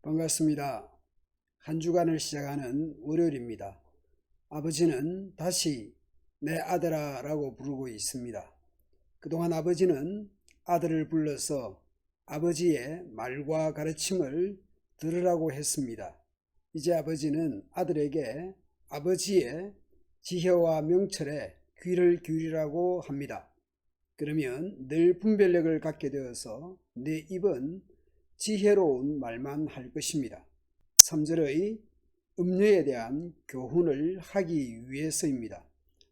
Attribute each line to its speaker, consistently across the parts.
Speaker 1: 반갑습니다. 한 주간을 시작하는 월요일입니다. 아버지는 다시 내 아들아 라고 부르고 있습니다. 그동안 아버지는 아들을 불러서 아버지의 말과 가르침을 들으라고 했습니다. 이제 아버지는 아들에게 아버지의 지혜와 명철에 귀를 기울이라고 합니다. 그러면 늘 분별력을 갖게 되어서 내 입은 지혜로운 말만 할 것입니다. 3절의 음료에 대한 교훈을 하기 위해서입니다.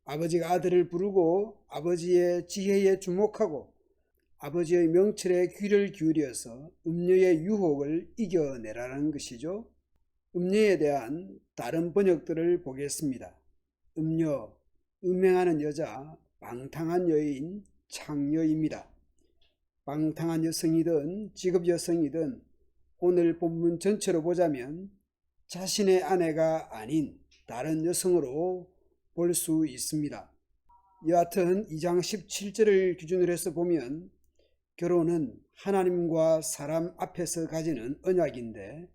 Speaker 1: 아버지가 아들을 부르고 아버지의 지혜에 주목하고 아버지의 명철에 귀를 기울여서 음료의 유혹을 이겨내라는 것이죠. 음료에 대한 다른 번역들을 보겠습니다. 음료, 음행하는 여자, 방탕한 여인, 창녀입니다. 방탕한 여성이든 직업 여성이든 오늘 본문 전체로 보자면 자신의 아내가 아닌 다른 여성으로 볼 수 있습니다. 여하튼 2장 17절을 기준으로 해서 보면 결혼은 하나님과 사람 앞에서 가지는 언약인데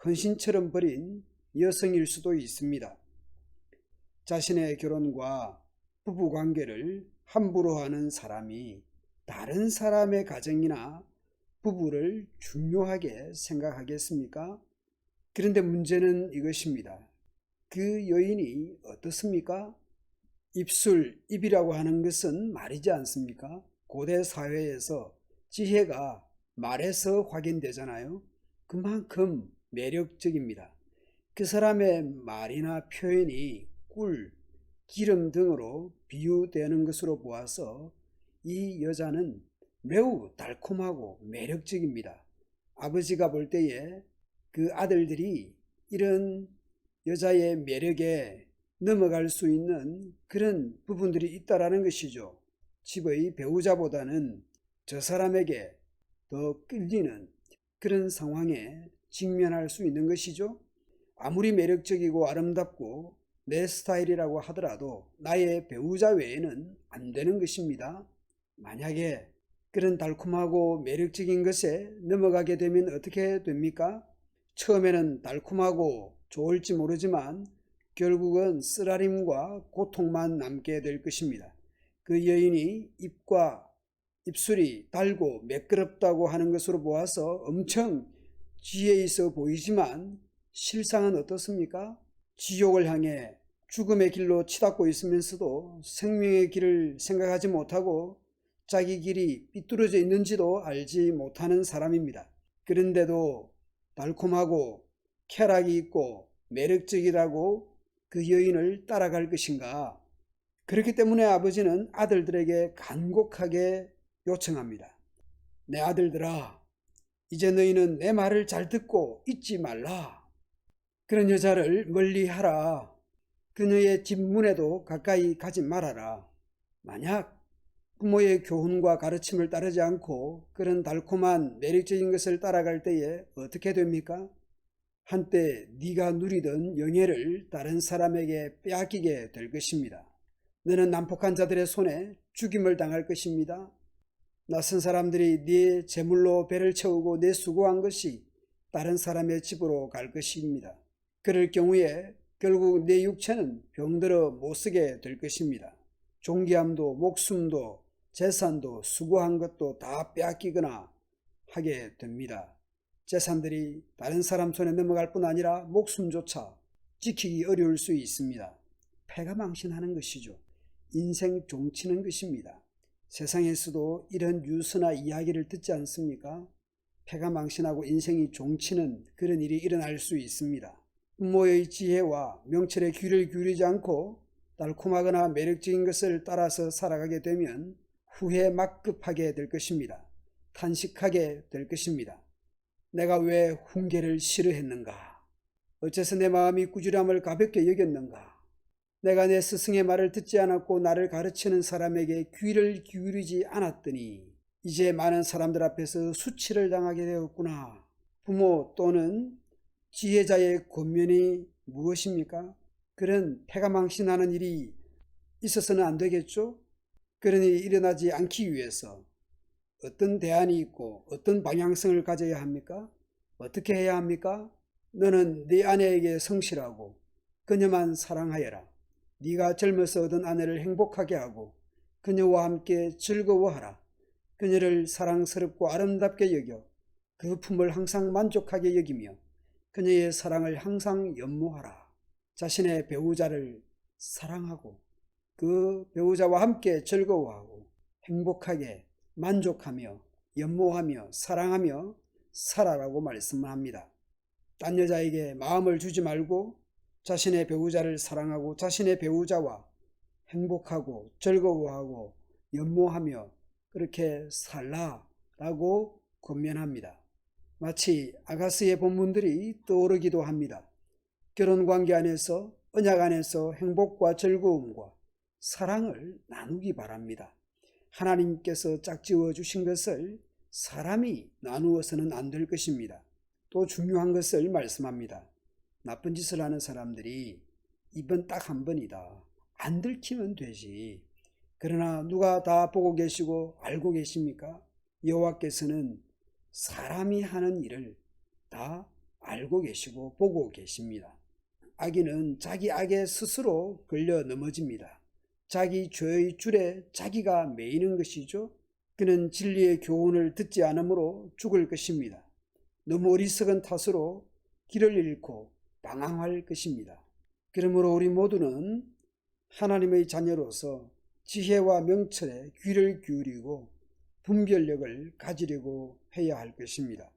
Speaker 1: 헌신처럼 버린 여성일 수도 있습니다. 자신의 결혼과 부부관계를 함부로 하는 사람이 다른 사람의 가정이나 부부를 중요하게 생각하겠습니까? 그런데 문제는 이것입니다. 그 여인이 어떻습니까? 입이라고 하는 것은 말이지 않습니까? 고대 사회에서 지혜가 말에서 확인되잖아요. 그만큼 매력적입니다. 그 사람의 말이나 표현이 꿀, 기름 등으로 비유되는 것으로 보아서 이 여자는 매우 달콤하고 매력적입니다. 아버지가 볼 때에 그 아들들이 이런 여자의 매력에 넘어갈 수 있는 그런 부분들이 있다라는 것이죠. 집의 배우자보다는 저 사람에게 더 끌리는 그런 상황에 직면할 수 있는 것이죠. 아무리 매력적이고 아름답고 내 스타일이라고 하더라도 나의 배우자 외에는 안 되는 것입니다. 만약에 그런 달콤하고 매력적인 것에 넘어가게 되면 어떻게 됩니까? 처음에는 달콤하고 좋을지 모르지만 결국은 쓰라림과 고통만 남게 될 것입니다. 그 여인이 입과 입술이 달고 매끄럽다고 하는 것으로 보아서 엄청 지혜 있어 보이지만 실상은 어떻습니까? 지옥을 향해 죽음의 길로 치닫고 있으면서도 생명의 길을 생각하지 못하고 자기 길이 삐뚤어져 있는지도 알지 못하는 사람입니다. 그런데도 달콤하고 쾌락이 있고 매력적이라고 그 여인을 따라갈 것인가? 그렇기 때문에 아버지는 아들들에게 간곡하게 요청합니다. 내 아들들아, 이제 너희는 내 말을 잘 듣고 잊지 말라. 그런 여자를 멀리 하라. 그녀의 집 문에도 가까이 가지 말아라. 만약 부모의 교훈과 가르침을 따르지 않고 그런 달콤한 매력적인 것을 따라갈 때에 어떻게 됩니까? 한때 네가 누리던 영예를 다른 사람에게 빼앗기게 될 것입니다. 너는 난폭한 자들의 손에 죽임을 당할 것입니다. 낯선 사람들이 네 재물로 배를 채우고 내 수고한 것이 다른 사람의 집으로 갈 것입니다. 그럴 경우에 결국 내 육체는 병들어 못쓰게 될 것입니다. 존귀함도 목숨도 재산도 수고한 것도 다 빼앗기거나 하게 됩니다. 재산들이 다른 사람 손에 넘어갈 뿐 아니라 목숨조차 지키기 어려울 수 있습니다. 패가 망신하는 것이죠. 인생 종치는 것입니다. 세상에서도 이런 뉴스나 이야기를 듣지 않습니까? 패가 망신하고 인생이 종치는 그런 일이 일어날 수 있습니다. 부모의 지혜와 명철에 귀를 기울이지 않고 달콤하거나 매력적인 것을 따라서 살아가게 되면 후회 막급하게 될 것입니다. 탄식하게 될 것입니다. 내가 왜 훈계를 싫어했는가? 어째서 내 마음이 꾸지람을 가볍게 여겼는가? 내가 내 스승의 말을 듣지 않았고 나를 가르치는 사람에게 귀를 기울이지 않았더니 이제 많은 사람들 앞에서 수치를 당하게 되었구나. 부모 또는 지혜자의 권면이 무엇입니까? 그런 패가망신하는 일이 있어서는 안 되겠죠? 그런 일이 일어나지 않기 위해서 어떤 대안이 있고 어떤 방향성을 가져야 합니까? 어떻게 해야 합니까? 너는 네 아내에게 성실하고 그녀만 사랑하여라. 네가 젊어서 얻은 아내를 행복하게 하고 그녀와 함께 즐거워하라. 그녀를 사랑스럽고 아름답게 여겨 그 품을 항상 만족하게 여기며 그녀의 사랑을 항상 연모하라. 자신의 배우자를 사랑하고 그 배우자와 함께 즐거워하고 행복하게 만족하며 연모하며 사랑하며 살아라고 말씀합니다. 딴 여자에게 마음을 주지 말고 자신의 배우자를 사랑하고 자신의 배우자와 행복하고 즐거워하고 연모하며 그렇게 살라라고 권면합니다. 마치 아가스의 본문들이 떠오르기도 합니다. 결혼관계 안에서 언약 안에서 행복과 즐거움과 사랑을 나누기 바랍니다. 하나님께서 짝지어 주신 것을 사람이 나누어서는 안 될 것입니다. 또 중요한 것을 말씀합니다. 나쁜 짓을 하는 사람들이 이번 딱 한 번이다. 안 들키면 되지. 그러나 누가 다 보고 계시고 알고 계십니까? 여호와께서는 사람이 하는 일을 다 알고 계시고 보고 계십니다. 악인은 자기 악에 스스로 걸려 넘어집니다. 자기 죄의 줄에 자기가 매이는 것이죠. 그는 진리의 교훈을 듣지 않으므로 죽을 것입니다. 너무 어리석은 탓으로 길을 잃고 방황할 것입니다. 그러므로 우리 모두는 하나님의 자녀로서 지혜와 명철에 귀를 기울이고 분별력을 가지려고 해야 할 것입니다.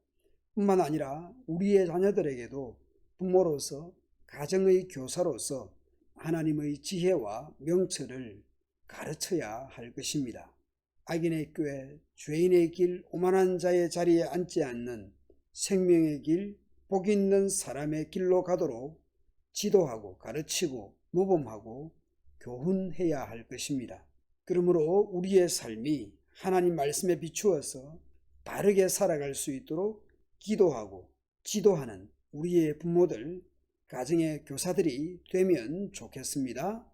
Speaker 1: 뿐만 아니라 우리의 자녀들에게도 부모로서 가정의 교사로서 하나님의 지혜와 명철을 가르쳐야 할 것입니다. 악인의 꾀, 죄인의 길, 오만한 자의 자리에 앉지 않는 생명의 길, 복 있는 사람의 길로 가도록 지도하고 가르치고 모범하고 교훈해야 할 것입니다. 그러므로 우리의 삶이 하나님 말씀에 비추어서 바르게 살아갈 수 있도록 기도하고 지도하는 우리의 부모들, 가정의 교사들이 되면 좋겠습니다.